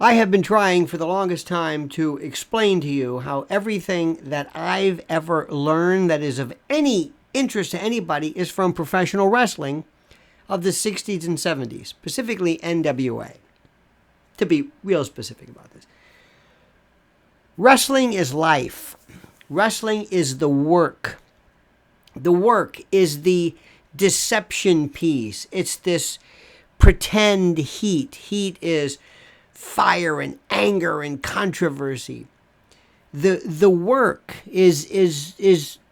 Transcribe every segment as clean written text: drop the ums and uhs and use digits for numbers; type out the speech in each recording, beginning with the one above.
I have been trying for the longest time to explain to you how everything that I've ever learned that is of any interest to anybody is from professional wrestling of the 60s and 70s, specifically NWA. To be real specific about this. Wrestling is life. Wrestling is the work. The work is the deception piece. It's this pretend heat. Heat is fire and anger and controversy. The work is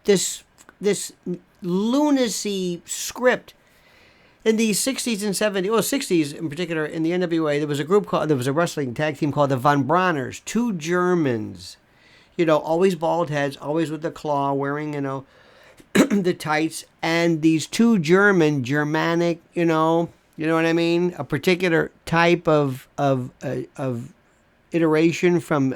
this lunacy script. In the 60s and 70s, well, 60s in particular, in the NWA, there was a wrestling tag team called the Von Brauners, two Germans, always bald heads, always with the claw, wearing, the tights, and these two Germanic, you know what I mean? A particular type of iteration from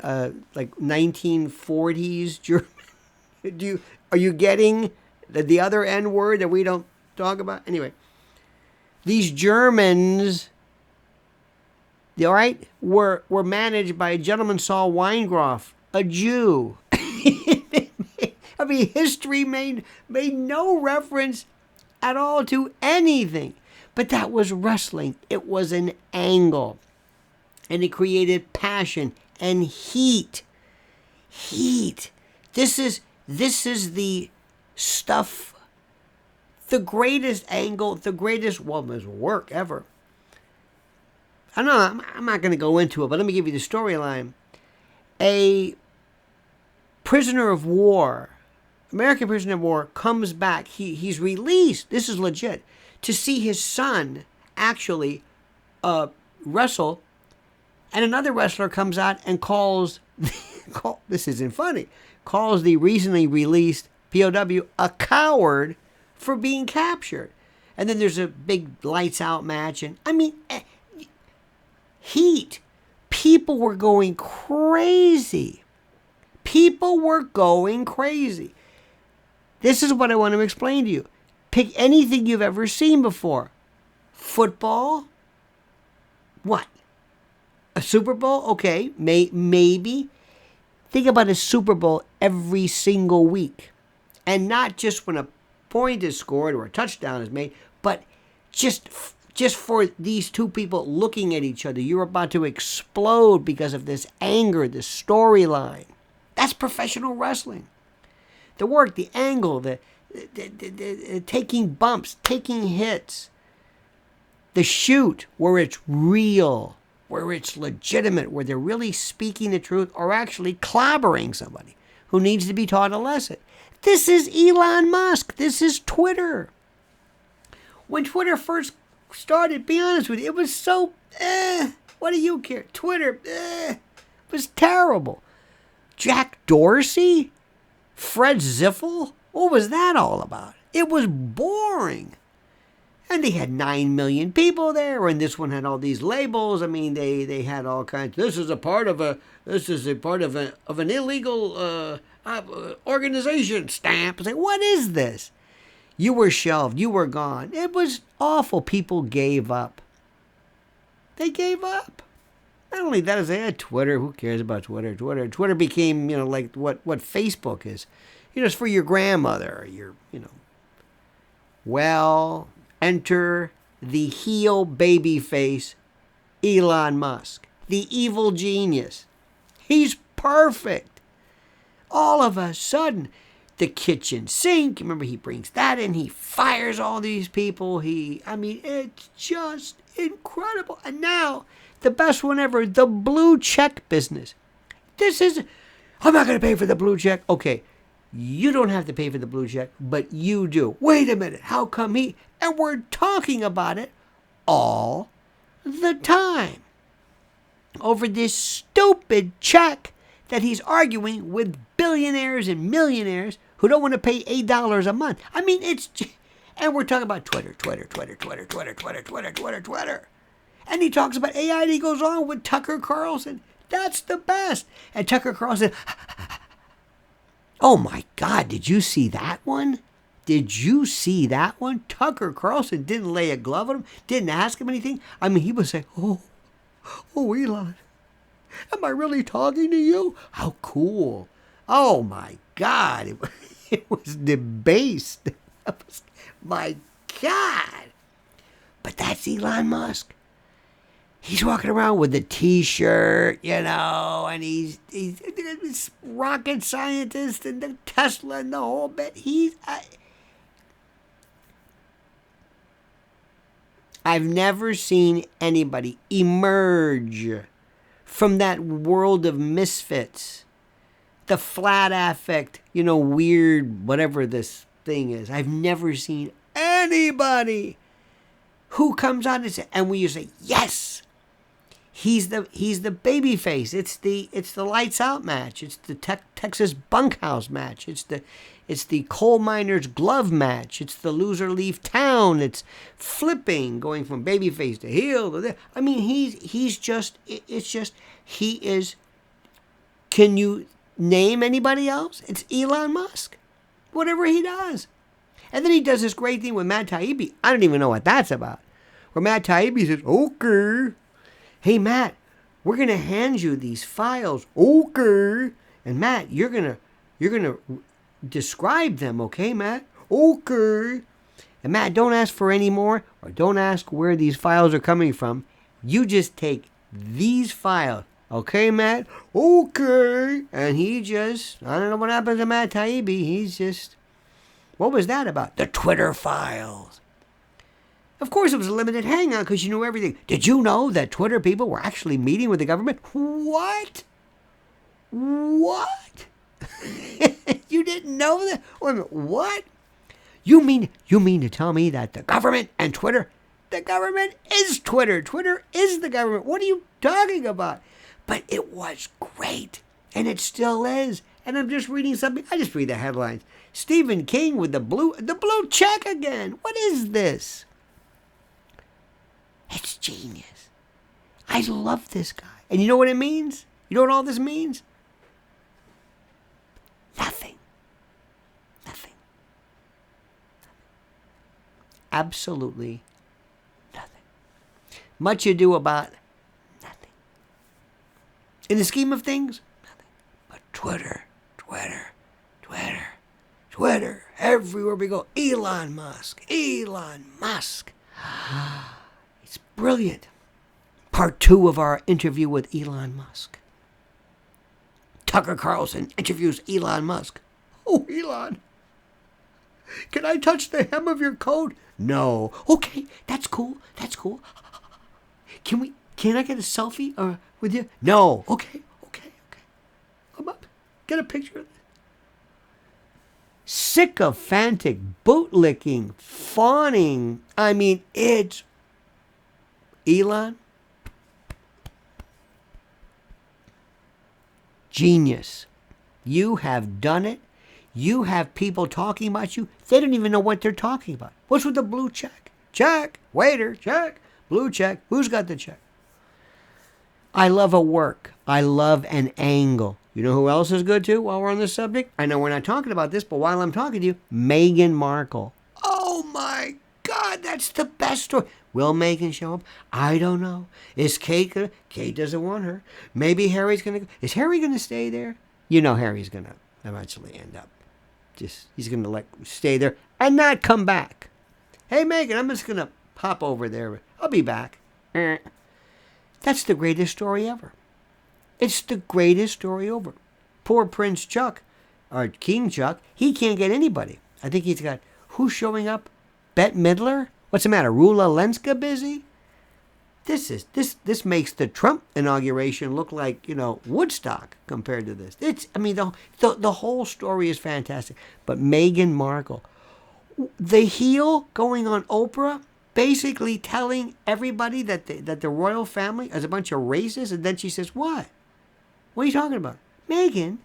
like 1940s German. Are you getting the other N word that we don't talk about? Anyway. These Germans, all right, were managed by a gentleman, Saul Weingroff, a Jew. I mean, history made no reference at all to anything. But that was wrestling. It was an angle. And it created passion and heat. Heat. This is the stuff. The greatest angle, the greatest woman's work ever. I know I'm not going to go into it, but let me give you the storyline. A prisoner of war, American prisoner of war, comes back. He's released. This is legit. To see his son actually wrestle, and another wrestler comes out and calls. This isn't funny. Calls the recently released POW a coward for being captured. And then there's a big lights out match. And I mean, heat. People were going crazy. People were going crazy. This is what I want to explain to you. Pick anything you've ever seen before. Football? What? A Super Bowl? Okay, maybe. Think about a Super Bowl every single week. And not just when a point is scored or a touchdown is made, but just for these two people looking at each other, you're about to explode because of this anger, this storyline. That's professional wrestling. The work, the angle, the taking bumps, taking hits, the shoot where it's real, where it's legitimate, where they're really speaking the truth or actually clobbering somebody who needs to be taught a lesson. This is Elon Musk. This is Twitter. When Twitter first started, be honest with you, it was so, what do you care? Twitter, it was terrible. Jack Dorsey? Fred Ziffel? What was that all about? It was boring. And they had 9 million people there, and this one had all these labels. I mean, they had all kinds. This is a part of an illegal organization stamp. It's like, what is this? You were shelved. You were gone. It was awful. People gave up. They gave up. Not only that, as they had Twitter. Who cares about Twitter? Twitter became, like what Facebook is. It's for your grandmother. Well, enter the heel baby face, Elon Musk, the evil genius. He's perfect. All of a sudden, the kitchen sink, remember he brings that in, he fires all these people. It's just incredible. And now, the best one ever, the blue check business. I'm not going to pay for the blue check. Okay, you don't have to pay for the blue check, but you do. Wait a minute, how come he? And we're talking about it all the time. Over this stupid check that he's arguing with billionaires and millionaires who don't want to pay $8 a month. And we're talking about Twitter. And he talks about AI and he goes on with Tucker Carlson. That's the best. And Tucker Carlson, oh my God, did you see that one? Tucker Carlson didn't lay a glove on him, didn't ask him anything. He was saying, oh, Elon, Am I really talking to you? How cool. Oh my God. It was debased. My God. But that's Elon Musk. He's walking around with a T-shirt, and he's rocket scientist and the Tesla and the whole bit. I've never seen anybody emerge from that world of misfits, the flat affect, weird, whatever this thing is. I've never seen anybody who comes on and when you say, yes, he's the baby face. It's the lights out match. It's the Texas bunkhouse match. It's the coal miner's glove match. It's the loser leave town. It's flipping, going from baby face to heel to this. I mean, he is. Can you name anybody else? It's Elon Musk. Whatever he does. And then he does this great thing with Matt Taibbi. I don't even know what that's about. Where Matt Taibbi says, okay. Hey, Matt, we're going to hand you these files. Okay. And Matt, you're going to describe them, okay, Matt? Okay. And Matt, don't ask for any more, or don't ask where these files are coming from. You just take these files. Okay, Matt? Okay. And I don't know what happened to Matt Taibbi. What was that about? The Twitter files. Of course, it was a limited hangout because you knew everything. Did you know that Twitter people were actually meeting with the government? What? What? You didn't know that? Wait a minute, what? You mean to tell me that the government and Twitter, the government is Twitter. Twitter is the government. What are you talking about? But it was great, and it still is. And I'm just reading something. I just read the headlines. Stephen King with the blue check again. What is this? It's genius. I love this guy. And you know what it means? You know what all this means? Nothing. Nothing. Absolutely nothing. Much ado about nothing. In the scheme of things, nothing. But Twitter, everywhere we go, Elon Musk. It's brilliant. Part 2 of our interview with Elon Musk. Tucker Carlson interviews Elon Musk. Oh, Elon, can I touch the hem of your coat? No. Okay, that's cool. Can I get a selfie with you? No. Okay. Come up. Get a picture of it. Sycophantic, bootlicking, fawning. I mean, it's Elon. Genius. You have done it. You have people talking about you. They don't even know what they're talking about. What's with the blue check? Check. Waiter. Check. Blue check. Who's got the check? I love a work. I love an angle. You know who else is good too while we're on this subject? I know we're not talking about this, but while I'm talking to you, Meghan Markle. Oh my God, that's the best story. Will Meghan show up? I don't know. Is Kate gonna? Kate doesn't want her. Maybe Harry's gonna go. Is Harry gonna stay there? You know Harry's gonna eventually end up. He's gonna stay there and not come back. Hey Meghan, I'm just gonna pop over there. I'll be back. That's the greatest story ever. It's the greatest story ever. Poor Prince Chuck, or King Chuck, he can't get anybody. I think he's got, who's showing up? Bette Midler? What's the matter? Rula Lenska busy? This makes the Trump inauguration look like, Woodstock compared to this. The whole story is fantastic. But Meghan Markle, the heel going on Oprah, basically telling everybody that the royal family is a bunch of racists, and then she says, what? What are you talking about? Meghan,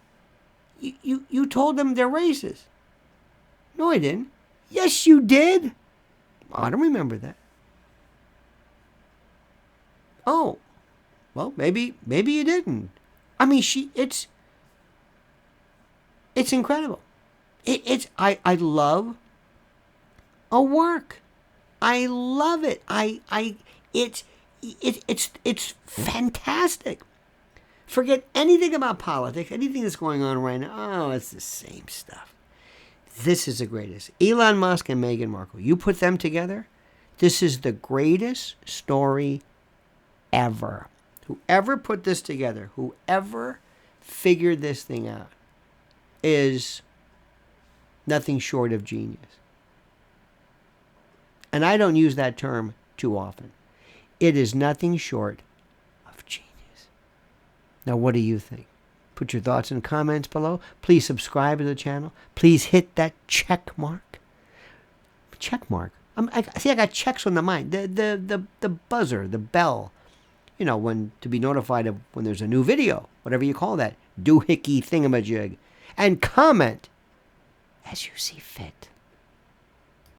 you told them they're racist. No, I didn't. Yes, you did. I don't remember that. Oh, well, maybe you didn't. I mean, it's incredible. I love a work. I love it. It's fantastic. Forget anything about politics, anything that's going on right now. Oh, it's the same stuff. This is the greatest. Elon Musk and Meghan Markle. You put them together, this is the greatest story ever. Whoever put this together, whoever figured this thing out, is nothing short of genius. And I don't use that term too often. It is nothing short of genius. Now, what do you think? Put your thoughts in the comments below. Please subscribe to the channel. Please hit that check mark. Check mark. I got checks on the mind. The buzzer, the bell. You know, to be notified of when there's a new video, whatever you call that, doohickey thingamajig. And comment as you see fit.